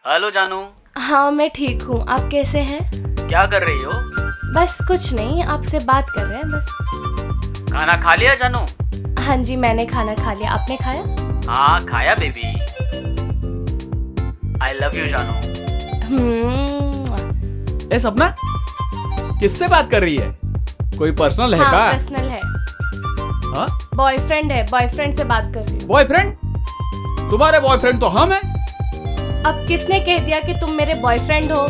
Hello जानू। हाँ मैं ठीक हूँ, आप कैसे हैं? क्या कर रही हो? बस कुछ नहीं, आपसे बात कर रहे हैं बस। खाना खा लिया जानू? हाँ जी मैंने खाना खा लिया, आपने खाया? हाँ खाया बेबी। आई लव यू जानू। ए सपना, किससे बात कर रही है? कोई पर्सनल है हाँ, का? पर्सनल है। हाँ? बॉयफ्रेंड है, बॉयफ्रेंड से बात कर रही हूँ। बॉयफ्रेंड? तुम्हारे बॉयफ्रेंड तो हम हैं। अब किसने कह दिया कि तुम मेरे बॉयफ्रेंड हो?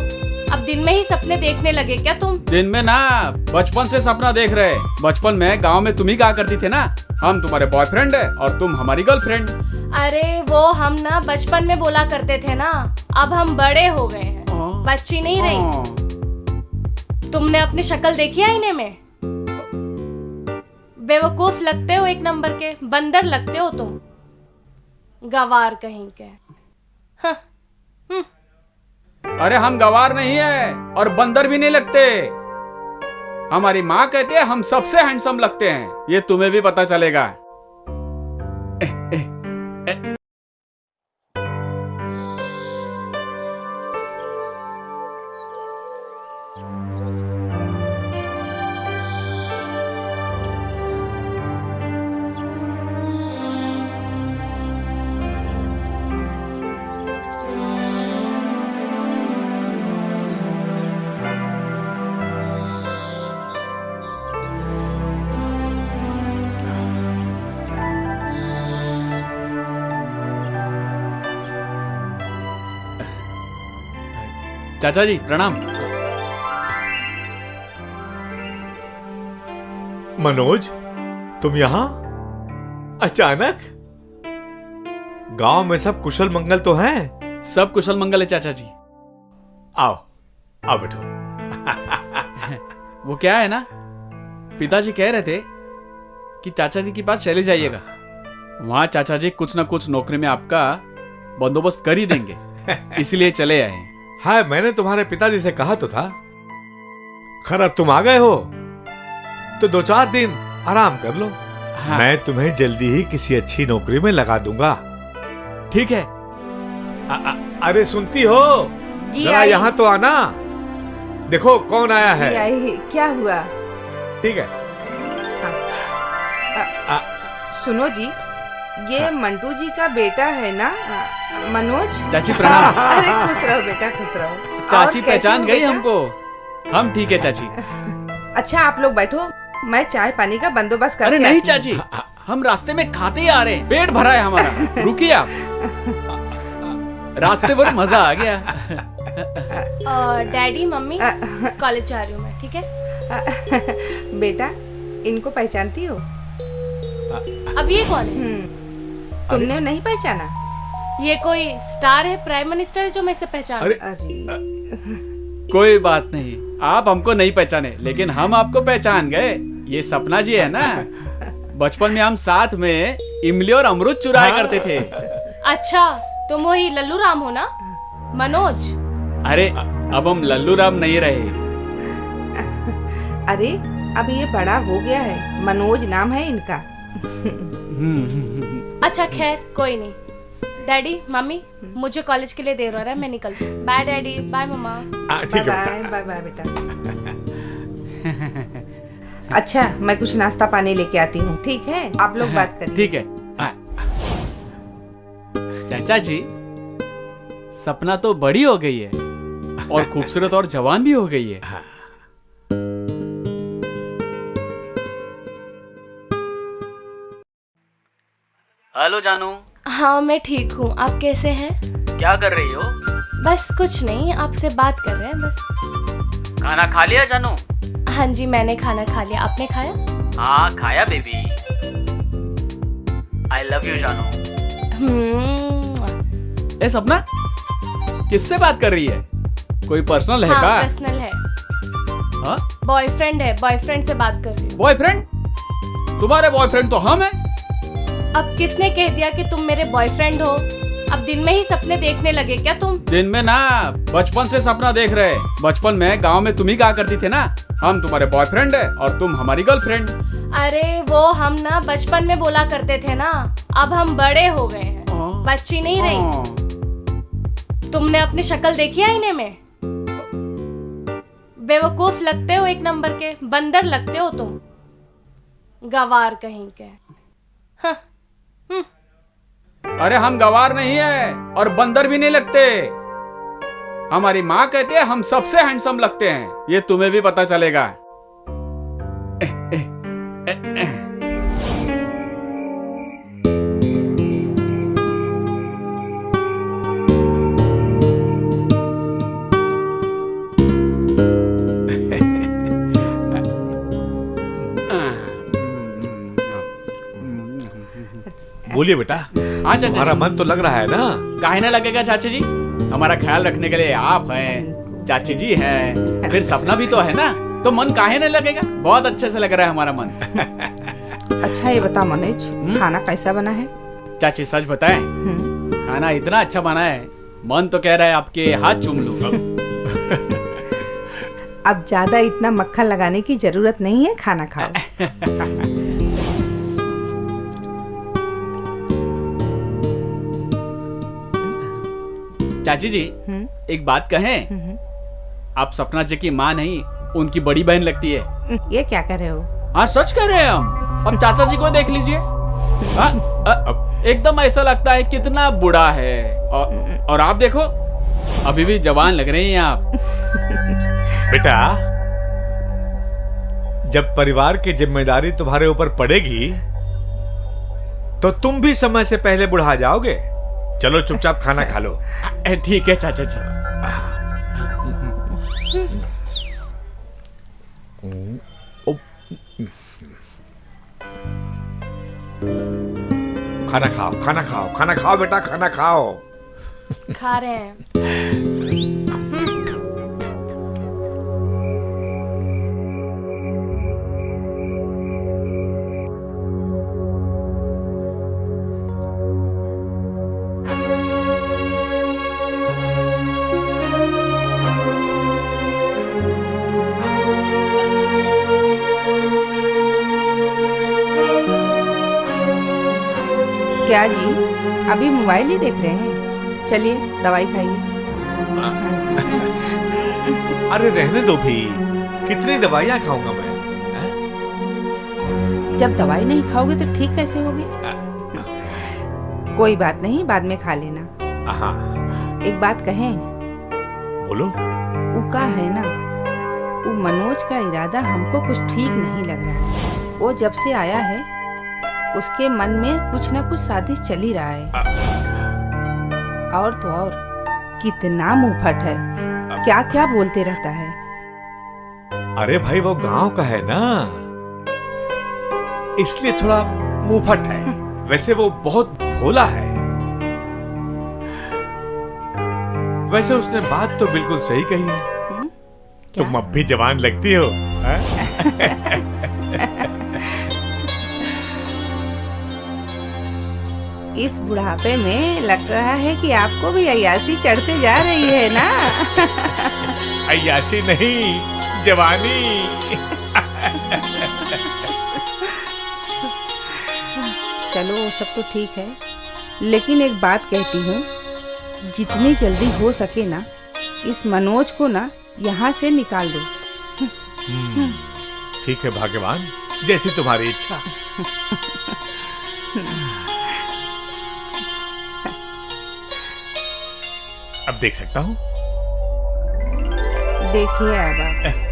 अब दिन में ही सपने देखने लगे क्या तुम? दिन में ना, बचपन से सपना देख रहे। बचपन में गांव में तुम ही कहा करती थे ना, हम तुम्हारे बॉयफ्रेंड है और तुम हमारी गर्लफ्रेंड। अरे वो हम ना बचपन में बोला करते थे ना, अब हम बड़े हो गए हैं, बच्ची नहीं रही। तुमने अपनी शक्ल देखी आईने में? बेवकूफ लगते हो, एक नंबर के बंदर लगते हो तुम, गवार कहीं के। हाँ। अरे हम गवार नहीं है और बंदर भी नहीं लगते। हमारी माँ कहती है हम सबसे हैंडसम लगते हैं, ये तुम्हें भी पता चलेगा। चाचा जी प्रणाम। मनोज, तुम यहाँ अचानक? गांव में सब कुशल मंगल तो हैं? सब कुशल मंगल है चाचा जी। आओ आओ बैठो। वो क्या है ना, पिताजी कह रहे थे कि चाचा जी के पास चले जाइएगा, वहां चाचा जी कुछ ना कुछ नौकरी में आपका बंदोबस्त कर ही देंगे, इसलिए चले आए। हाँ, मैंने तुम्हारे पिताजी से कहा तो था। खैर अब तुम आ गए हो तो 2-4 दिन आराम कर लो। हाँ। मैं तुम्हें जल्दी ही किसी अच्छी नौकरी में लगा दूंगा। ठीक है। अरे सुनती हो? जी जरा आई। यहाँ तो आना, देखो कौन आया है। जी आई, क्या हुआ? ठीक है। सुनो जी, ये मंटू जी का बेटा है ना, मनोज? चाची प्रणाम। अरे खुश रहो बेटा, खुश रहो। चाची और कैसे पहचान हो गई बेटा? हमको। हम ठीक है चाची। अच्छा आप लोग बैठो, मैं चाय पानी का बंदोबस्त करके अरे नहीं आती हूँ। चाची, हम रास्ते में खाते ही आ रहे हैं, पेट भरा है हमारा। रुकिए आप, रास्ते पर मजा आ गया। डैडी मम्मी कॉलेज जा रही हूँ मैं, ठीक है? बेटा इनको पहचानती हो? अब ये कौन है? तुमने नहीं पहचाना? ये कोई स्टार है, प्राइम मिनिस्टर है जो मैं इसे पहचान? अरे अरे कोई बात नहीं, आप हमको नहीं पहचाने लेकिन हम आपको पहचान गए। ये सपना जी है ना, बचपन में हम साथ में इमली और अमरूद चुराया करते थे। अच्छा तुम वही लल्लू राम हो ना, मनोज? अरे अब हम लल्लू राम नहीं रहे। अरे अब ये बड़ा हो गया है, मनोज नाम है इनका। अच्छा खैर कोई नहीं। डैडी मम्मी मुझे कॉलेज के लिए देर हो रहा है, मैं निकलती हूँ। बाय डैडी, बाय मम्मा। ठीक है बेटा। बाय बाय बेटा। अच्छा मैं कुछ नाश्ता पानी लेके आती हूँ, ठीक है? आप लोग बात करिए। ठीक है। चाचा जी, सपना तो बड़ी हो गई है और खूबसूरत और जवान भी हो गई है। हेलो जानू। हाँ मैं ठीक हूँ, आप कैसे हैं? क्या कर रही हो? बस कुछ नहीं, आपसे बात कर रहे हैं बस। खाना खा लिया जानू? हाँ जी मैंने खाना खा लिया, आपने खाया? हाँ खाया बेबी। आई लव यू जानू। ए सपना, किससे बात कर रही है? कोई पर्सनल है हाँ का? पर्सनल है। हाँ? बॉयफ्रेंड है, बॉयफ्रेंड से बात कर रही हूँ। बॉयफ्रेंड? तुम्हारे बॉयफ्रेंड तो हम हैं। अब किसने कह दिया कि तुम मेरे बॉयफ्रेंड हो? अब दिन में ही सपने देखने लगे क्या तुम? दिन में ना, बचपन से सपना देख रहे। बचपन में गांव में तुम ही कहा करती थे ना, हम तुम्हारे बॉयफ्रेंड है और तुम हमारी गर्लफ्रेंड। अरे वो हम ना बचपन में बोला करते थे ना, अब हम बड़े हो गए हैं, बच्ची नहीं रही। तुमने अपनी शक्ल देखी आईने में? बेवकूफ लगते हो, एक नंबर के बंदर लगते हो तुम, गवार कहीं के। हाँ। अरे हम गवार नहीं है और बंदर भी नहीं लगते। हमारी माँ कहती है हम सबसे हैंडसम लगते हैं। ये तुम्हें भी पता चलेगा। बोलिए बेटा, हाँ चाचा तुम्हारा जी। मन तो लग रहा है ना? काहे ना लगेगा चाचा जी, हमारा ख्याल रखने के लिए आप हैं, चाची जी हैं, फिर सपना भी तो है ना, तो मन काहे नहीं लगेगा। बहुत अच्छे से लग रहा है हमारा मन। अच्छा ये बता मनोज, खाना कैसा बना है? चाची सच बताएं, खाना इतना अच्छा बना है, मन तो कह रहा है आपके हाथ चूम लूं। अब ज्यादा इतना मक्खन लगाने की जरूरत नहीं है, खाना खाओ। चाची जी एक बात कहें, आप सपना जी की माँ नहीं, उनकी बड़ी बहन लगती है। ये क्या कर रहे हो? हाँ सच कह रहे हैं हम चाचा जी को देख लीजिए। एकदम ऐसा लगता है कितना बूढ़ा है, और आप देखो अभी भी जवान लग रही हैं आप। बेटा, जब परिवार की जिम्मेदारी तुम्हारे ऊपर पड़ेगी तो तुम भी समय से पहले बुढ़ा जाओगे। चलो चुपचाप खाना खा लो। ठीक है चाचा जी। खाना खाओ, खाना खाओ, खाना खाओ बेटा, खाना खाओ। खा रहे हैं। क्या जी, अभी मोबाइल ही देख रहे हैं? चलिए दवाई खाइए। अरे रहने दो भी, कितनी दवाइयां खाऊंगा मैं? जब दवाई नहीं खाओगे तो ठीक कैसे होगे? कोई बात नहीं, बाद में खा लेना। हाँ, एक बात कहें, बोलो। उका है ना, वो मनोज का इरादा हमको कुछ ठीक नहीं लग रहा। वो जब से आया है उसके मन में कुछ ना कुछ साजिश चल ही रहा है। और तो और कितना मुंहफट है, क्या क्या बोलते रहता है। अरे भाई वो गांव का है ना, इसलिए थोड़ा मुंहफट है। वैसे वो बहुत भोला है। वैसे उसने बात तो बिल्कुल सही कही है। तुम अब भी जवान लगती हो। इस बुढ़ापे में लग रहा है कि आपको भी अय्यासी चढ़ते जा रही है ना। अय्याशी नहीं, जवानी। चलो वो सब तो ठीक है, लेकिन एक बात कहती हूँ, जितनी जल्दी हो सके ना इस मनोज को ना यहाँ से निकाल दो। ठीक है भाग्यवान, जैसी तुम्हारी इच्छा। अब देख सकता हूँ? देखिए अब आप।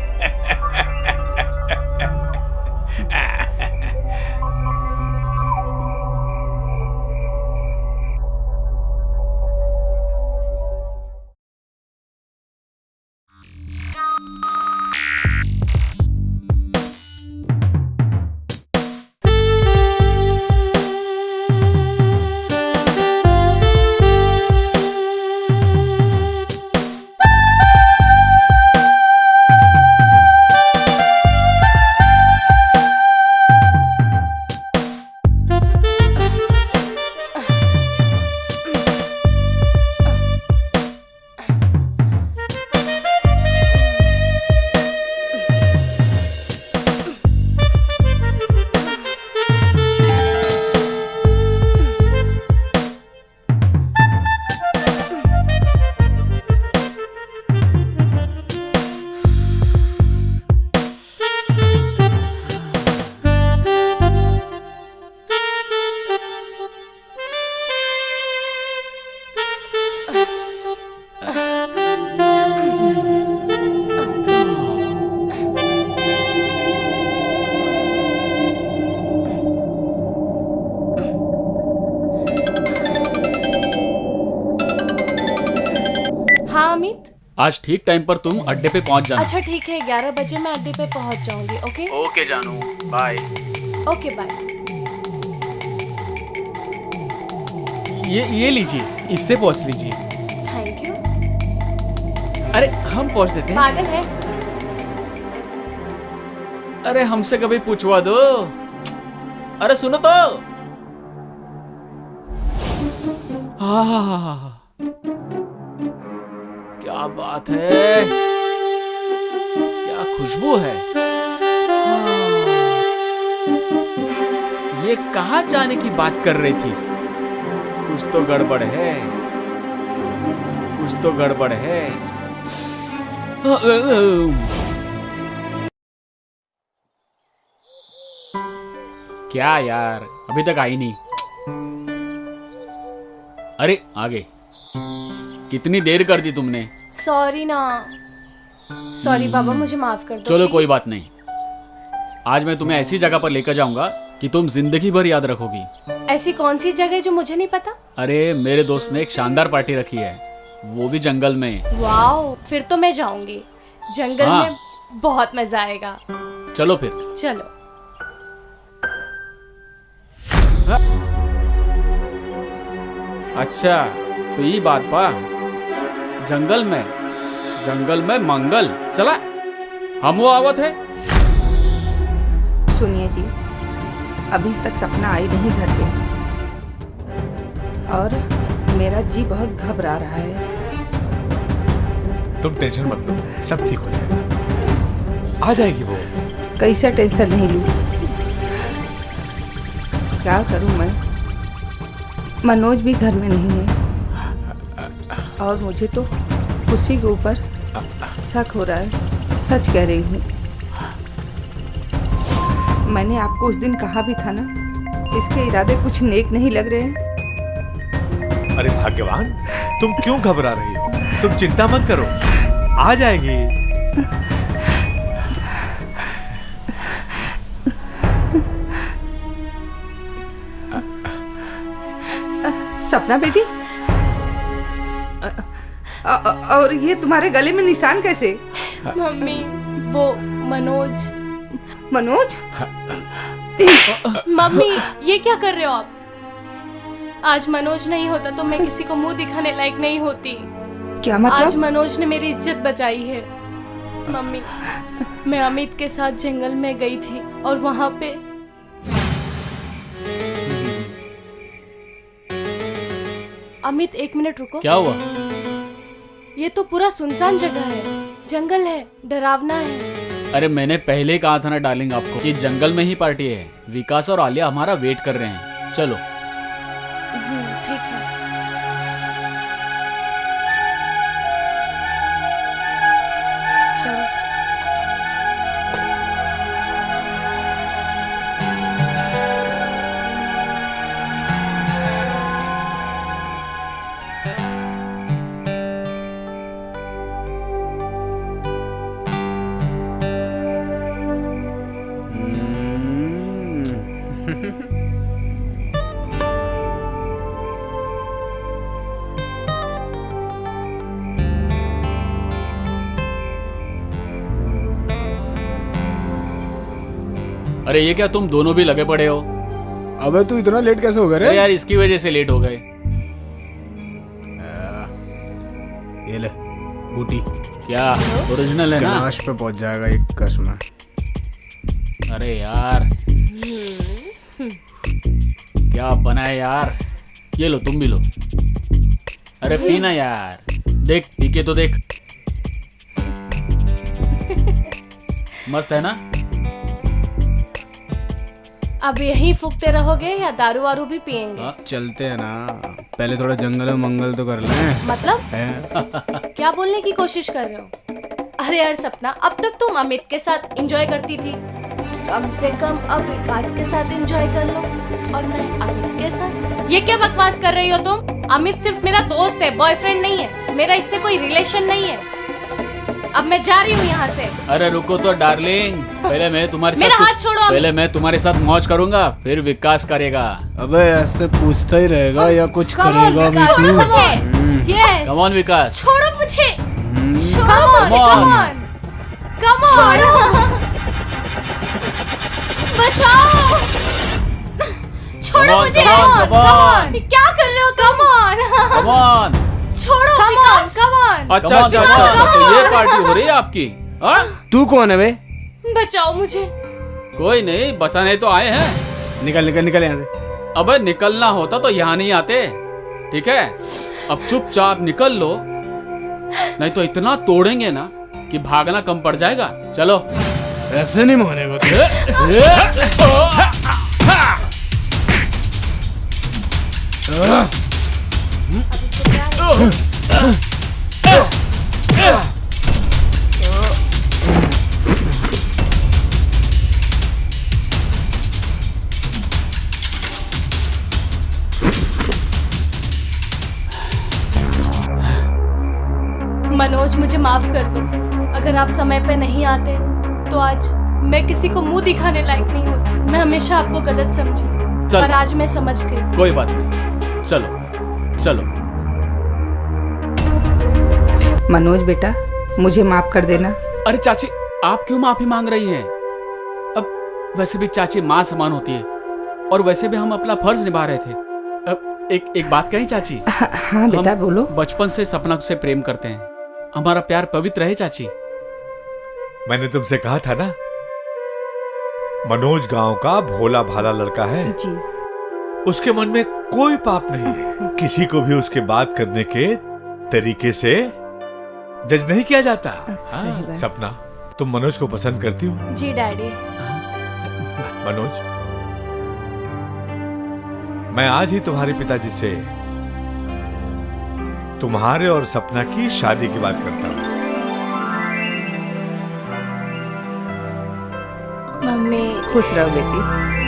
अमित? आज ठीक टाइम पर तुम अड्डे पे पहुंच जाना। अच्छा ठीक है, 11 बजे मैं अड्डे पे पहुंच जाऊंगी। ओके ओके जानू, बाय। Okay bye. ये लीजिए, इससे पहुंच लीजिए। Thank you. अरे हम पहुंच देते हैं। पागल है? अरे हमसे कभी पूछवा दो। अरे सुनो तो। क्या बात है, क्या खुशबू है। ये कहाँ जाने की बात कर रही थी? कुछ तो गड़बड़ है, कुछ तो गड़बड़ है। क्या यार, अभी तक आई नहीं। अरे आगे, कितनी देर कर दी तुमने। सॉरी ना। सॉरी बाबा, मुझे माफ कर दो। चलो please। कोई बात नहीं। आज मैं तुम्हें ऐसी जगह पर लेकर जाऊंगा कि तुम जिंदगी भर याद रखोगी। ऐसी कौन सी जगह जो मुझे नहीं पता? अरे मेरे दोस्त ने एक शानदार पार्टी रखी है, वो भी जंगल में। वाओ, फिर तो मैं जाऊंगी। जंगल हाँ। में बहुत मजा आएगा। चलो फिर। चलो। अच्छा तो ये बात पा, जंगल में मंगल। चला हम वो आवत है। सुनिए जी, अभी तक सपना आई नहीं घर पे, और मेरा जी बहुत घबरा रहा है। तुम टेंशन मत लो, सब ठीक हो जाएगा, आ जाएगी वो। कैसे टेंशन नहीं लूं? क्या करूं मैं? मनोज भी घर में नहीं है, और मुझे तो उसी के ऊपर शक हो रहा है। सच कह रही हूँ। मैंने आपको उस दिन कहा भी था ना, इसके इरादे कुछ नेक नहीं लग रहे हैं। अरे भाग्यवान, तुम क्यों घबरा रही हो? तुम चिंता मत करो, आ जाएगी। सपना बेटी, और ये तुम्हारे गले में निशान कैसे? मम्मी, वो मनोज। मनोज? मम्मी, ये क्या कर रहे हो आप? आज मनोज नहीं होता तो मैं किसी को मुंह दिखाने लायक नहीं होती। क्या आज मतलब? मनोज ने मेरी इज्जत बचाई है। मम्मी, मैं अमित के साथ जंगल में गई थी और वहां पे अमित, एक मिनट रुको। क्या हुआ? ये तो पूरा सुनसान जगह है, जंगल है, डरावना है। अरे मैंने पहले ही कहा था ना डार्लिंग आपको कि जंगल में ही पार्टी है। विकास और आलिया हमारा वेट कर रहे हैं। चलो। ठीक है। चलो। अरे ये क्या, तुम दोनों भी लगे पड़े हो? अबे तू इतना लेट कैसे हो गया अरे रे? यार इसकी वजह से लेट हो गए। ये ले बूटी, क्या ओरिजिनल है ना? कैलाश पे पहुंच जाएगा एक कसम। अरे यार क्या बनाए यार। ये लो, तुम भी लो। अरे पीना यार, देख पी के तो देख। मस्त है ना? अब यहीं फूकते रहोगे या दारू वारू भी पियेंगे? चलते हैं ना, पहले थोड़ा जंगल में मंगल तो कर लें। मतलब हैं? क्या बोलने की कोशिश कर रहे हो? अरे यार सपना, अब तक तुम अमित के साथ एंजॉय करती थी, कम से कम अब विकास के साथ एंजॉय कर लो, और मैं अमित के साथ। ये क्या बकवास कर रही हो तुम? अमित सिर्फ मेरा दोस्त है, बॉयफ्रेंड नहीं है। मेरा इससे कोई रिलेशन नहीं है। अब मैं जा रही हूँ यहाँ से। अरे रुको तो डार्लिंग, पहले मैं तुम्हारे मेरा साथ हाथ छोड़ो अमित। पहले मैं तुम्हारे साथ मौज करूंगा, फिर विकास करेगा। अबे ऐसे पूछता ही रहेगा या कुछ Come on, करेगा भी विकास, तू? छोड़ो मुझे। Yes, कम ऑन विकास। छोड़ो मुझे। Come on! बचाओ! छोड़ो मुझे! Come on! क्या कर रहे हो? Come on! छोड़ो विकास! Come on! अच्छा अच्छा अच्छा, तो ये पार्टी हो रही है आपकी? हाँ? तू कौन है बे? बचाओ मुझे! कोई नहीं, बचाने तो आए हैं। निकल निकल निकल यहाँ से। अबे निकलना होता तो यहाँ नहीं आते, ठीक है? अब चुपचाप निकल लो, नहीं तो इतना तोड़ेंगे ना कि भागना कम पड़ जाएगा। चलो। ऐसे नहीं मोहने को। मनोज, मुझे माफ कर दो। अगर आप समय पे नहीं आते तो आज मैं किसी को मुंह दिखाने लायक नहीं होती। मैं हमेशा आपको गलत समझी, चल। पर आज मैं समझ गई। कोई बात नहीं, चलो चलो। मनोज बेटा, मुझे माफ कर देना। अरे चाची, आप क्यों माफी मांग रही हैं? अब वैसे भी चाची माँ समान होती है, और वैसे भी हम अपना फर्ज निभा रहे थे। अब एक बात कहीं चाची? हाँ बेटा, हम बोलो। बचपन से सपना से प्रेम करते हैं, हमारा प्यार पवित्र है चाची। मैंने तुमसे कहा था ना, मनोज गांव का भोला भाला लड़का है। जी। उसके मन में कोई पाप नहीं है। किसी को भी उसके बात करने के तरीके से जज नहीं किया जाता। सही हाँ, बात। सपना, तुम मनोज को पसंद करती हो? जी डैडी। मनोज, मैं आज ही तुम्हारे पिताजी से तुम्हारे और सपना की शादी की बात करता हूँ। मम्मी, खुश रहो बेटी।